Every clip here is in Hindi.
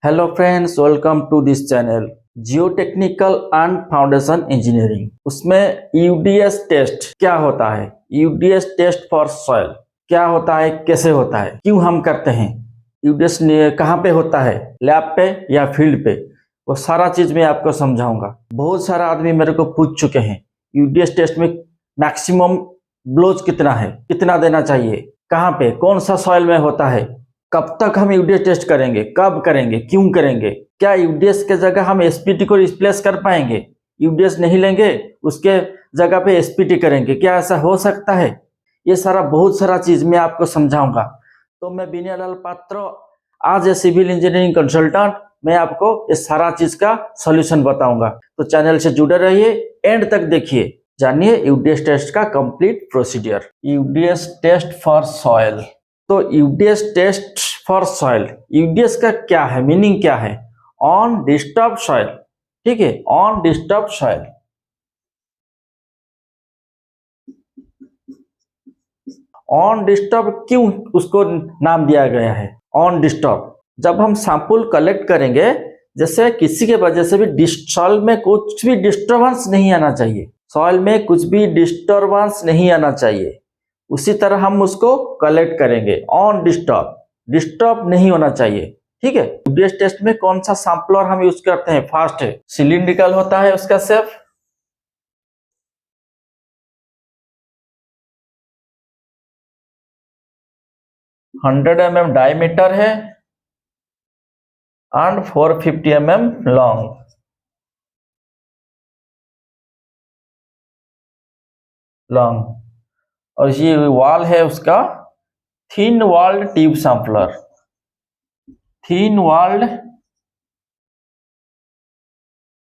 Hello friends, welcome to this channel geotechnical and foundation engineering. उसमें यूडीएस टेस्ट क्या होता है, यूडीएस टेस्ट फॉर सॉइल क्या होता है, कैसे होता है, क्यों हम करते हैं, यूडीएस कहाँ पे होता है, लैब पे या फील्ड पे, वो सारा चीज मैं आपको समझाऊंगा। बहुत सारा आदमी मेरे को पूछ चुके हैं यूडीएस टेस्ट में मैक्सिमम ब्लोज कितना है, कितना देना चाहिए, कहाँ पे, कौन सा सॉइल में होता है, कब तक हम यूडीएस टेस्ट करेंगे, कब करेंगे, क्यों करेंगे, क्या यूडीएस के जगह हम एसपीटी को रिप्लेस कर पाएंगे, यूडीएस नहीं लेंगे उसके जगह पे एसपीटी करेंगे, क्या ऐसा हो सकता है। ये सारा बहुत सारा चीज मैं आपको समझाऊंगा। तो मैं विनय लाल पात्र, आज ए सिविल इंजीनियरिंग कंसल्टेंट, मैं आपको इस सारा चीज का सॉल्यूशन बताऊंगा। तो चैनल से जुड़े रहिए, एंड तक देखिए, जानिए यूडीएस टेस्ट का complete procedure. UDS test for soil. तो UDS test for soil, UDS का क्या है, मीनिंग क्या है, ऑन डिस्टर्ब सॉइल। ठीक है, on disturb soil. On disturb क्यों उसको नाम दिया गया है, ऑन डिस्टर्ब। जब हम सैंपल कलेक्ट करेंगे, जैसे किसी के वजह से भी सॉइल में कुछ भी डिस्टर्बेंस नहीं आना चाहिए, सॉइल में कुछ भी डिस्टर्बेंस नहीं आना चाहिए, उसी तरह हम उसको कलेक्ट करेंगे। ऑन डिस्टर्ब, डिस्टर्ब नहीं होना चाहिए। ठीक है, यूडीएस टेस्ट में कौन सा सैंपलर हम यूज करते हैं, फास्ट है, सिलिंड्रिकल होता है उसका शेप, 100 mm डायमीटर है एंड 450 mm लॉन्ग। और ये वॉल है उसका thin walled tube sampler, thin walled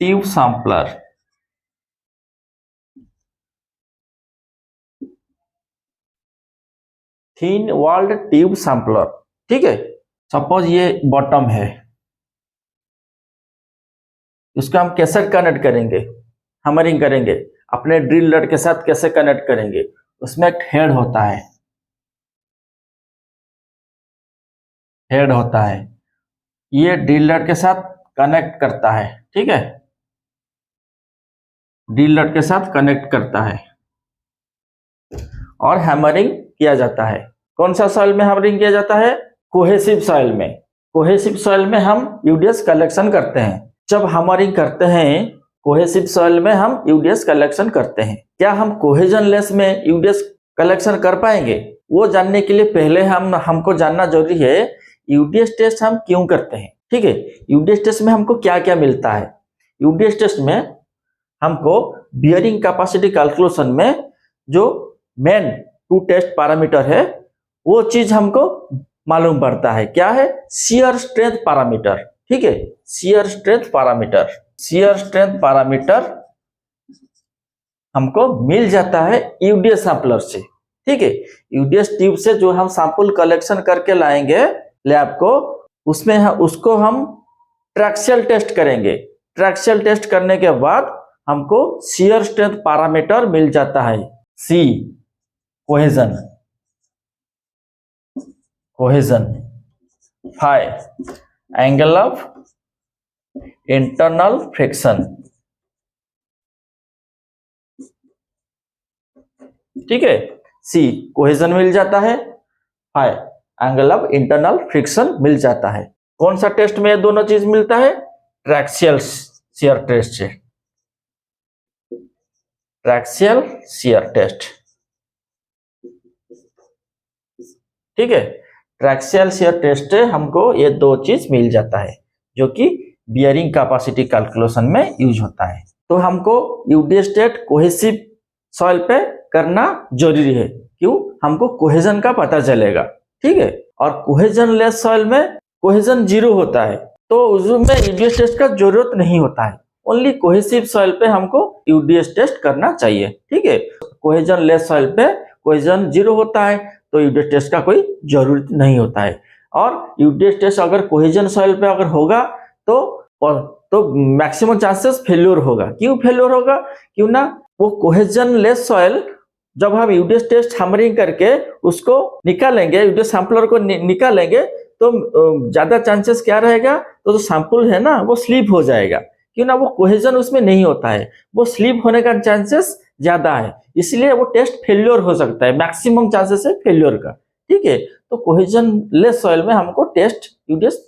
tube sampler. Thin walled tube sampler. ठीक है, सपोज ये बॉटम है, इसको हम कैसे कनेक्ट करेंगे, हैमरिंग करेंगे, अपने ड्रिल नट के साथ कैसे कनेक्ट करेंगे। उसमें एक हेड होता है, हेड होता है, ये ड्रिल नट के साथ कनेक्ट करता है। ठीक है, ड्रिल नट के साथ कनेक्ट करता है और हैमरिंग किया जाता है। कौन सा सॉइल में हैमरिंग किया जाता है, कोहेसिव सॉइल में। कोहेसिव सॉइल में हम यूडीएस कलेक्शन करते हैं। जब हैमरिंग करते हैं कोहेसिव सॉइल में, हम यूडीएस कलेक्शन करते हैं। क्या हम कोहेजन लेस में यूडीएस कलेक्शन कर पाएंगे, वो जानने के लिए पहले हमको जानना जरूरी है यूडीएस टेस्ट हम क्यों करते हैं। ठीक है, यूडीएस टेस्ट में हमको क्या क्या मिलता है। यूडीएस टेस्ट में हमको बियरिंग कैपेसिटी कैलकुलेशन में जो मेन टू टेस्ट पैरामीटर है, वो चीज हमको मालूम पड़ता है। क्या है, शियर स्ट्रेंथ पैरामीटर। ठीक है, shear strength parameter, shear strength parameter हमको मिल जाता है यूडीएस सैंपलर से। ठीक है, यूडीएस ट्यूब से जो हम सैंपल कलेक्शन करके लाएंगे लैब को, उसमें उसको हम ट्रैक्शियल टेस्ट करेंगे। ट्रैक्शियल टेस्ट करने के बाद हमको शियर स्ट्रेंथ पैरामीटर मिल जाता है, C, cohesion, cohesion, phi, angle of internal friction. ठीक है, सी कोहेजन मिल जाता है, phi angle of internal friction मिल जाता है। कौन सा टेस्ट में ये दोनों चीज मिलता है, ट्रैक्शियल शियर टेस्ट से, ट्रैक्शियल शियर टेस्ट। ठीक है, ट्रैक्शियल शियर टेस्ट से हमको ये दो चीज मिल जाता है, जो कि बियरिंग कैपेसिटी कैलकुलेशन में यूज होता है। तो हमको यूडीएस टेस्ट कोहेसिव सॉइल पे करना जरूरी है, क्यों, हमको कोहेजन का पता चलेगा। ठीक है, और कोहेजन लेस सॉइल में कोहेजन 0 होता है, तो उसमें यूडीएस टेस्ट का जरूरत नहीं होता है। ओनली कोहेसिव सॉइल पे हमको यूडीएस टेस्ट करना चाहिए। ठीक है, कोहेजन लेस सॉइल पे कोहेजन 0 होता है, तो यूडीएस टेस्ट का कोई जरूरत नहीं होता है। और यूडीएस टेस्ट अगर कोहेजन सॉइल पे अगर होगा तो मैक्सिमम चांसेस फेल्योर होगा। क्यों फेल्योर होगा, क्यों ना, वो कोहेजन लेस सॉइल जब हम यूडीएस टेस्ट हैमरिंग करके उसको निकालेंगे, यूडीएस सैंपलर को निकालेंगे, तो ज्यादा चांसेस क्या रहेगा, तो जो सैंपल है ना वो स्लिप हो जाएगा, क्यों ना, वो कोहेजन उसमें नहीं होता है, वो स्लिप होने का चांसेस ज्यादा है, इसलिए वो टेस्ट फेल्योर हो सकता है, मैक्सिमम चांसेस है फेल्योर का। ठीक है, तो कोहेजन लेस सॉइल में हमको टेस्ट यूडीएस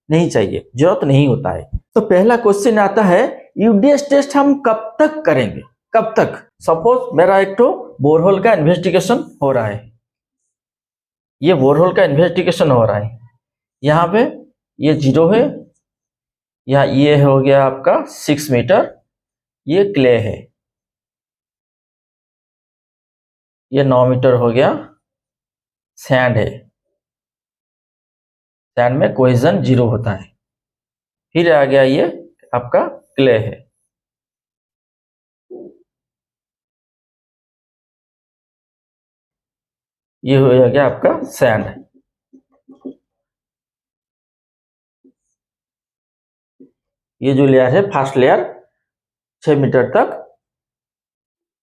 नहीं चाहिए, जरूरत नहीं होता है। तो पहला क्वेश्चन आता है, यूडीएस टेस्ट हम कब तक करेंगे, कब तक? सपोज मेरा एक तो बोरहोल का इन्वेस्टिगेशन हो रहा है, ये बोरहोल का इन्वेस्टिगेशन हो रहा है, यहाँ पे ये 0 है, यहाँ ये हो गया आपका 6 मीटर, ये क्ले है, ये 9 मीटर हो गया सैंड है, सैंड में कोहेजन 0 होता है। फिर आ गया ये आपका क्ले है, ये हो गया आपका सैंड। ये जो लेयर है फर्स्ट लेयर 6 मीटर तक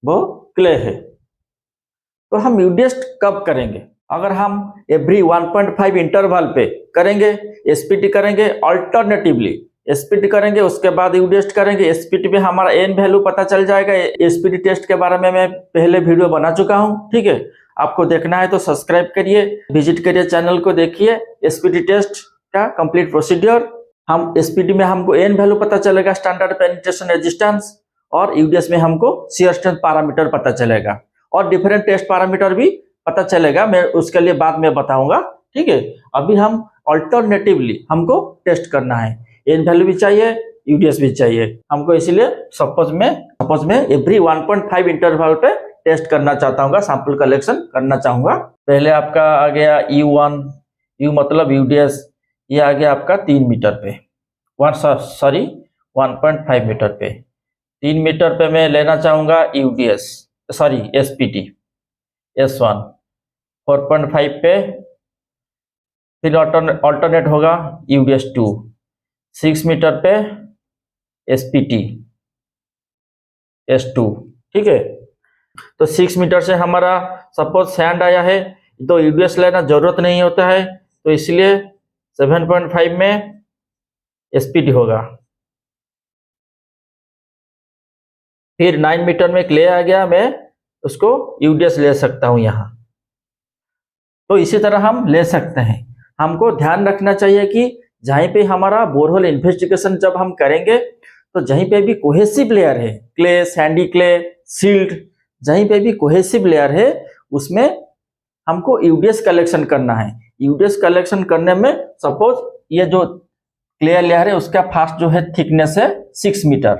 वो क्ले है। तो हम यूडीएस कब करेंगे? अगर हम एवरी 1.5 इंटरवल पे करेंगे, एसपीटी करेंगे, अल्टरनेटिवली एसपीटी करेंगे, उसके बाद यूडीएस करेंगे। एसपीटी में हमारा एन वैल्यू पता चल जाएगा। एसपीटी टेस्ट के बारे में मैं पहले वीडियो बना चुका हूं, ठीक है, आपको देखना है तो सब्सक्राइब करिए, विजिट करिए चैनल को, देखिए एसपीटी टेस्ट का कंप्लीट प्रोसीड्योर। हम एसपीटी में हमको एन वैल्यू पता चलेगा, स्टैंडर्ड पेनिट्रेशन रेजिस्टेंस, और यूडीएस में हमको शियर स्ट्रेंथ पैरामीटर पता चलेगा, और डिफरेंट टेस्ट पैरामीटर भी पता चलेगा, मैं उसके लिए बाद में बताऊंगा। ठीक है, अभी हम अल्टरनेटिवली हमको टेस्ट करना है, एन वैल्यू भी चाहिए, यूडीएस भी चाहिए हमको, इसीलिए सपोज में एवरी 1.5 इंटरवल पे टेस्ट करना चाहता हूँ, सैंपल कलेक्शन करना चाहूंगा। पहले आपका आ गया U1, यू मतलब यूडीएस, ये आ गया आपका 3 मीटर पे, 1.5 मीटर पे, 3 मीटर पे मैं लेना चाहूंगा यूडीएस, एसपीटी S1 4.5 पे, फिर ऑल्टरनेट होगा यूडीएस 2 6 मीटर पे, एसपीटी S2। ठीक है, तो 6 मीटर से हमारा सपोज सैंड आया है, तो यूडीएस लेना जरूरत नहीं होता है, तो इसलिए 7.5 में एसपीटी होगा। फिर 9 मीटर में क्ले आ गया, मैं उसको यूडीएस ले सकता हूं यहां। तो इसी तरह हम ले सकते हैं। हमको ध्यान रखना चाहिए कि जहीं पे हमारा बोरहोल इन्वेस्टिगेशन जब हम करेंगे, तो जहीं पे भी कोहेसिव लेयर है, क्ले, सैंडी क्ले, सिल्ट, जहीं पे भी कोहेसिव लेयर है, उसमें हमको यूडीएस कलेक्शन करना है। यूडीएस कलेक्शन करने में सपोज ये जो क्ले लेयर है उसका फास्ट जो है थिकनेस है 6 मीटर,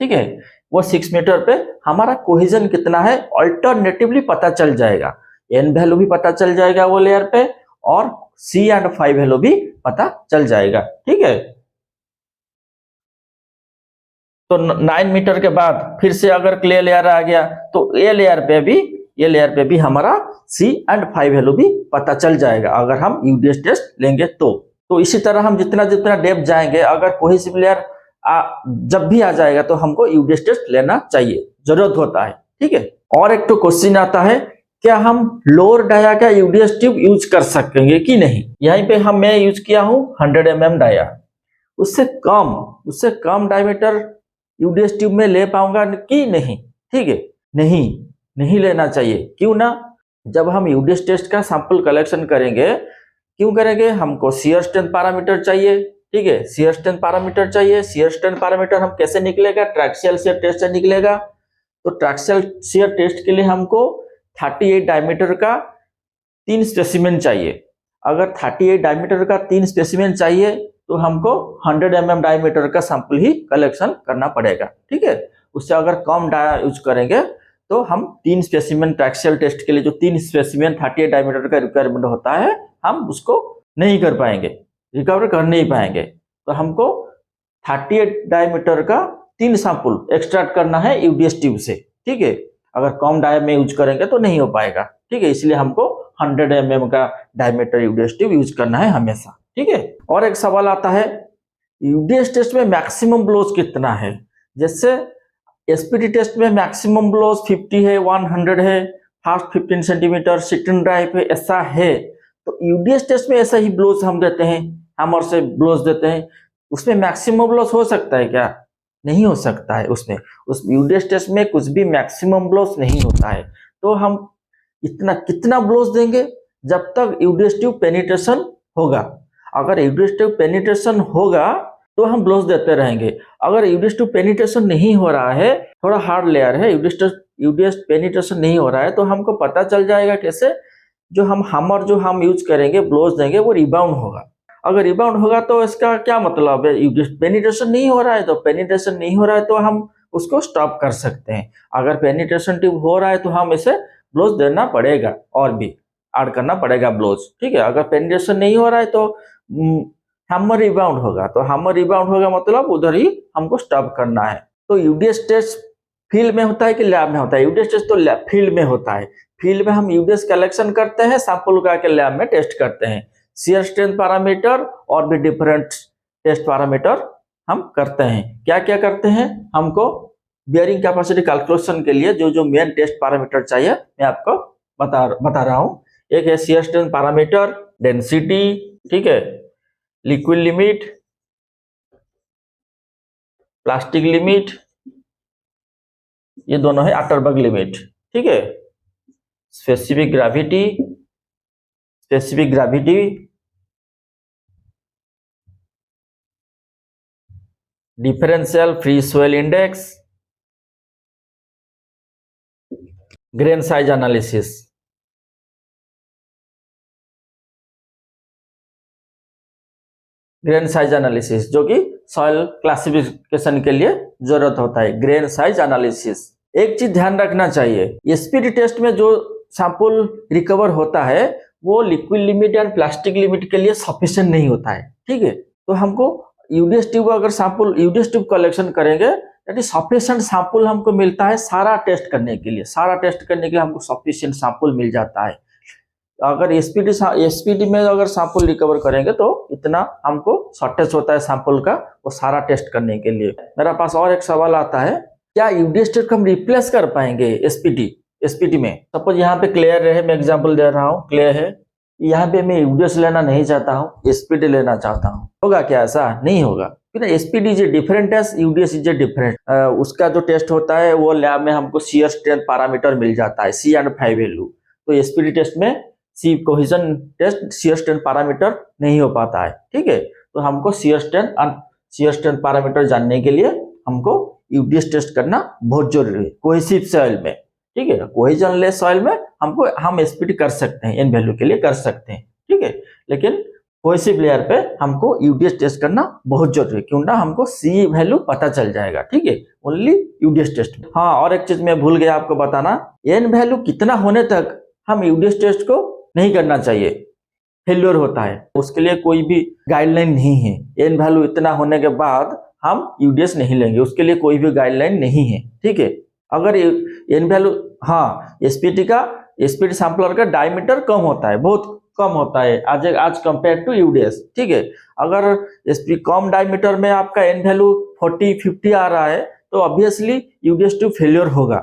ठीक है, वो 6 मीटर पे हमारा कोहेजन कितना है अल्टरनेटिवली पता चल जाएगा, एन वैल्यू भी पता चल जाएगा वो लेयर पे, और सी एंड 5 वैल्यू भी पता चल जाएगा। ठीक है, तो 9 मीटर के बाद फिर से अगर क्ले लेयर आ गया, तो ये लेयर पे भी हमारा सी एंड 5 वैल्यू भी पता चल जाएगा अगर हम यूडीएस टेस्ट लेंगे तो इसी तरह हम जितना जितना डेप्थ जाएंगे, अगर कोहेसिव लेयर जब भी आ जाएगा तो हमको यूडीएस टेस्ट लेना चाहिए, जरूरत होता है। ठीक है, और एक तो क्वेश्चन आता है, क्या हम लोअर डाया का यूडीएस ट्यूब यूज कर सकेंगे कि नहीं? यहीं पे मैं यूज किया हूं 100 mm डाया, उससे कम डायमीटर यूडीएस ट्यूब में ले पाऊंगा कि नहीं? ठीक है, नहीं लेना चाहिए। क्यों ना? जब हम यूडीएस टेस्ट का सैंपल कलेक्शन करेंगे, क्यों करेंगे? हमको शियर स्ट्रेंथ पैरामीटर चाहिए। ठीक है, शियर स्ट्रेंथ पैरामीटर चाहिए। शियर स्ट्रेंथ पैरामीटर हम कैसे निकलेगा? ट्रैक्सियल शियर टेस्ट से निकलेगा। तो ट्रैक्सियल शियर टेस्ट के लिए हमको 38 डायमीटर का 3 स्पेसिमेन चाहिए। अगर 38 डायमीटर का 3 स्पेसिमेन चाहिए तो हमको 100 mm डायमीटर का सैंपल ही कलेक्शन करना पड़ेगा। ठीक है, उससे अगर कम डाया यूज करेंगे तो हम 3 स्पेसिमेन ट्रैक्सियल टेस्ट के लिए जो 3 स्पेसिमेन 38 डायमीटर का रिक्वायरमेंट होता है, हम उसको नहीं कर पाएंगे, रिकवर कर नहीं पाएंगे। तो हमको 38 डायमीटर का 3 सैंपल एक्सट्रैक्ट करना है यूडीएस ट्यूब से। ठीक है, अगर कम डाया में यूज करेंगे तो नहीं हो पाएगा। ठीक है, इसलिए हमको 100 mm का डायमीटर यूडीएस ट्यूब यूज करना है हमेशा। ठीक है, और एक सवाल आता है, यूडीएस टेस्ट में मैक्सिमम ब्लोज कितना है? जैसे एसपीटी टेस्ट में मैक्सिमम ब्लोज 50 है, 100 है, फास्ट 15 सेंटीमीटर, सिटिंग ड्राइव है, ऐसा है। तो यूडीएस टेस्ट में ऐसा ही ब्लोज हम देते हैं, हैमर से ब्लोज देते हैं, उसमें मैक्सिमम ब्लोज हो सकता है क्या? नहीं हो सकता है। उसमें उस यूडीएस टेस्ट में कुछ भी मैक्सिमम ब्लोज नहीं होता है। तो हम इतना कितना ब्लोज देंगे? जब तक यूडीएस ट्यूब पेनिट्रेशन होगा। अगर यूडीएस ट्यूब पेनिट्रेशन होगा तो हम ब्लोज देते रहेंगे। अगर यूडीएस ट्यूब पेनिट्रेशन नहीं हो रहा है, थोड़ा हार्ड लेयर है, यूडीएस पेनिट्रेशन नहीं हो रहा है, तो हमको पता चल जाएगा कैसे? जो हम हैमर जो हम यूज करेंगे, ब्लोज देंगे, वो रिबाउंड होगा। अगर रिबाउंड होगा तो इसका क्या मतलब है? यूडीएस पेनिट्रेशन नहीं हो रहा है, तो पेनिट्रेशन नहीं हो रहा है तो हम उसको स्टॉप कर सकते हैं। अगर पेनिट्रेशन ट्यूब हो रहा है तो हम इसे ब्लोज देना पड़ेगा और भी ऐड करना पड़ेगा ब्लोज, ठीक है। अगर पेनिट्रेशन नहीं हो रहा है तो हैमर रिबाउंड होगा, तो हैमर रिबाउंड होगा मतलब उधर ही हमको स्टॉप करना है। तो यूडीएस टेस्ट फील्ड में होता है कि लैब में होता है? यूडीएस टेस्ट तो फील्ड में होता है। फील्ड में हम यूडीएस कलेक्शन करते हैं, सैंपल उगा के लैब में टेस्ट करते हैं। शियर स्ट्रेंथ पैरामीटर और भी डिफरेंट टेस्ट पैरामीटर हम करते हैं। क्या क्या करते हैं? हमको बियरिंग कैपेसिटी कैलकुलेशन के लिए जो जो मेन टेस्ट पैरामीटर चाहिए मैं आपको बता रहा हूँ। एक है शियर स्ट्रेंथ पैरामीटर, डेंसिटी, ठीक है, लिक्विड लिमिट, प्लास्टिक लिमिट, ये दोनों है अटरबर्ग लिमिट, ठीक है। Specific gravity, differential free swell index, grain size analysis. Grain size analysis जो कि सॉइल क्लासिफिकेशन के लिए जरूरत होता है, ग्रेन साइज एनालिसिस। एक चीज ध्यान रखना चाहिए, एसपीटी टेस्ट में जो सैंपल रिकवर होता है वो liquid limit and plastic limit के लिए सफिशिएंट नहीं होता है, ठीक है। तो हमको यूडीएस ट्यूब अगर सैंपल यूडीएस ट्यूब कलेक्शन करेंगे तो सफिशिएंट सैंपल हमको मिलता है सारा टेस्ट करने के लिए हमको सफिशिएंट सैंपल मिल जाता है। अगर एसपीटी में अगर सैंपल रिकवर करेंगे तो इतना हमको शॉर्टेज होता है सैंपल का, वो सारा टेस्ट करने के लिए। मेरा पास और एक सवाल आता है, क्या यूडीएस टेस्ट को हम रिप्लेस कर पाएंगे एसपीटी में? सपोज यहाँ पे क्लियर है, मैं एग्जांपल दे रहा हूँ, क्लियर है, यहाँ पे मैं यूडीएस लेना नहीं चाहता हूँ, एसपीटी लेना चाहता हूँ, होगा क्या? ऐसा नहीं होगा। SPT is different as UDS is different. उसका जो टेस्ट होता है वो लैब में हमको शियर स्ट्रेंथ पैरामीटर मिल जाता है, C and 5 वैल्यू। तो एसपीटी टेस्ट में C cohesion test shear strength parameter नहीं हो पाता है, ठीक है। तो हमको शियर स्ट्रेंथ पैरामीटर जानने के लिए हमको यूडीएस टेस्ट करना बहुत जरूरी है कोहेसिव सॉइल में, ठीक है। कोहेजन लेस सॉइल में हम एसपीटी कर सकते हैं, एन वैल्यू के लिए कर सकते हैं, ठीक है। लेकिन कोहेसिव लेयर पे हमको यूडीएस टेस्ट करना बहुत जरूरी है, क्यों ना हमको सी वैल्यू पता चल जाएगा, ठीक है, ओनली यूडीएस टेस्ट। हाँ, और एक चीज मैं भूल गया आपको बताना, एन वैल्यू कितना होने तक हम यूडीएस टेस्ट को नहीं करना चाहिए, फेल्योर होता है। उसके लिए कोई भी गाइडलाइन नहीं है, एन वैल्यू इतना होने के बाद हम यूडीएस नहीं लेंगे, उसके लिए कोई भी गाइडलाइन नहीं है, ठीक है। अगर एन वैल्यू, हाँ, एसपीटी सैंपलर का डायमीटर कम होता है, बहुत कम होता है आज कंपेयर टू यूडीएस, ठीक है। अगर एसपी कम डायमीटर में आपका एन वैल्यू 40-50 आ रहा है तो ऑब्वियसली यूडीएस ट्यूब फेल्योर होगा,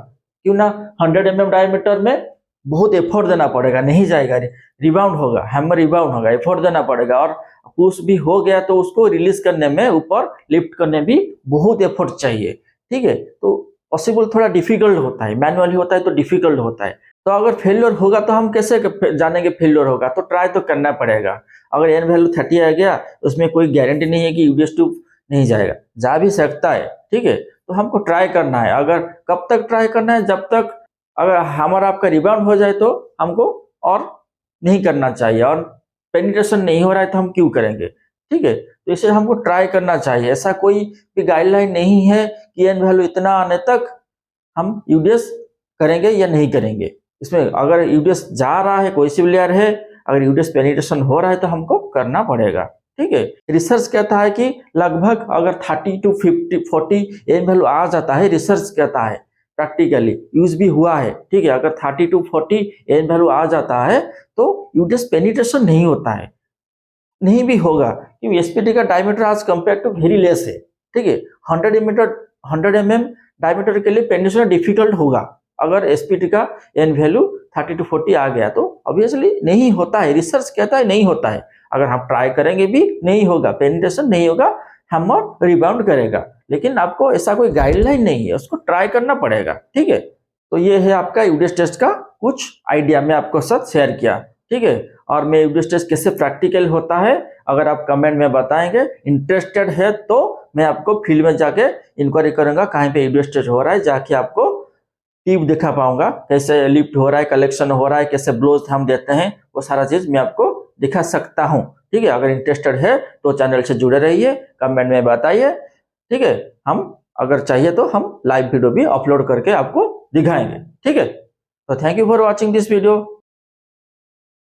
क्यों ना 100 mm डायमीटर में बहुत एफर्ट देना पड़ेगा, नहीं जाएगा, रिबाउंड होगा, हैमर रिबाउंड होगा, एफर्ट देना पड़ेगा, और पुश भी हो गया तो उसको रिलीज करने में, ऊपर लिफ्ट करने भी बहुत एफर्ट चाहिए, ठीक है। तो पॉसिबल थोड़ा डिफिकल्ट होता है, मैनुअली होता है तो डिफिकल्ट होता है। तो अगर फेल्योर होगा तो हम कैसे जानेंगे फेल्योर होगा? तो ट्राई तो करना पड़ेगा। अगर एन वैल्यू 30 आ गया उसमें कोई गारंटी नहीं है कि यूडीएस ट्यूब नहीं जाएगा, जा भी सकता है, ठीक है। तो हमको ट्राई करना है। अगर कब तक ट्राई करना है? जब तक अगर हमारा आपका रिबाउंड हो जाए तो हमको और नहीं करना चाहिए, और पेनिट्रेशन नहीं हो रहा है तो हम क्यों करेंगे, ठीक है। तो इसे हमको ट्राई करना चाहिए। ऐसा कोई भी गाइडलाइन नहीं है कि एन वैल्यू इतना आने तक हम यूडीएस करेंगे या नहीं करेंगे। इसमें अगर यूडीएस जा रहा है, कोई सी लेयर है, अगर यूडीएस पेनिट्रेशन हो रहा है तो हमको करना पड़ेगा, ठीक है। रिसर्च कहता है कि लगभग अगर 30 to 40 एन वैल्यू आ जाता है, रिसर्च कहता है, प्रैक्टिकली यूज भी हुआ है, ठीक है। अगर 30 to 40 एन वैल्यू आ जाता है तो यूडीएस पेनिट्रेशन नहीं होता है, नहीं भी होगा, क्योंकि एसपीटी का डायमीटर आज कंपेयर टू वेरी लेस है, ठीक है। 100 mm डायमीटर के लिए पेनिट्रेशन डिफिकल्ट होगा अगर एसपीटी का एन वैल्यू 30 to 40 आ गया तो ऑब्वियसली नहीं होता है, रिसर्च कहता है नहीं होता है। अगर हम ट्राई करेंगे भी नहीं होगा, पेनिट्रेशन नहीं होगा, हैमर रिबाउंड करेगा, लेकिन आपको ऐसा कोई गाइडलाइन नहीं है, उसको ट्राई करना पड़ेगा, ठीक है। तो ये है आपका यूडीएस टेस्ट का कुछ आइडिया मैं आपको साथ शेयर किया, ठीक है। और मैं यूडीएस टेस्ट कैसे प्रैक्टिकल होता है अगर आप कमेंट में बताएंगे, इंटरेस्टेड है तो मैं आपको फील्ड में जाके इंक्वायरी करूंगा कहीं पे यूडीएस टेस्ट हो रहा है, जाके आपको टिप दिखा पाऊंगा, कैसे लिफ्ट हो रहा है, कलेक्शन हो रहा है, कैसे ब्लोज हम देते हैं, वो सारा चीज मैं आपको दिखा सकता हूँ, ठीक है। अगर इंटरेस्टेड है तो चैनल से जुड़े रहिए, कमेंट में बताइए, ठीक है। हम अगर चाहिए तो हम लाइव वीडियो भी अपलोड करके आपको दिखाएंगे, ठीक है। तो thank you for watching this video.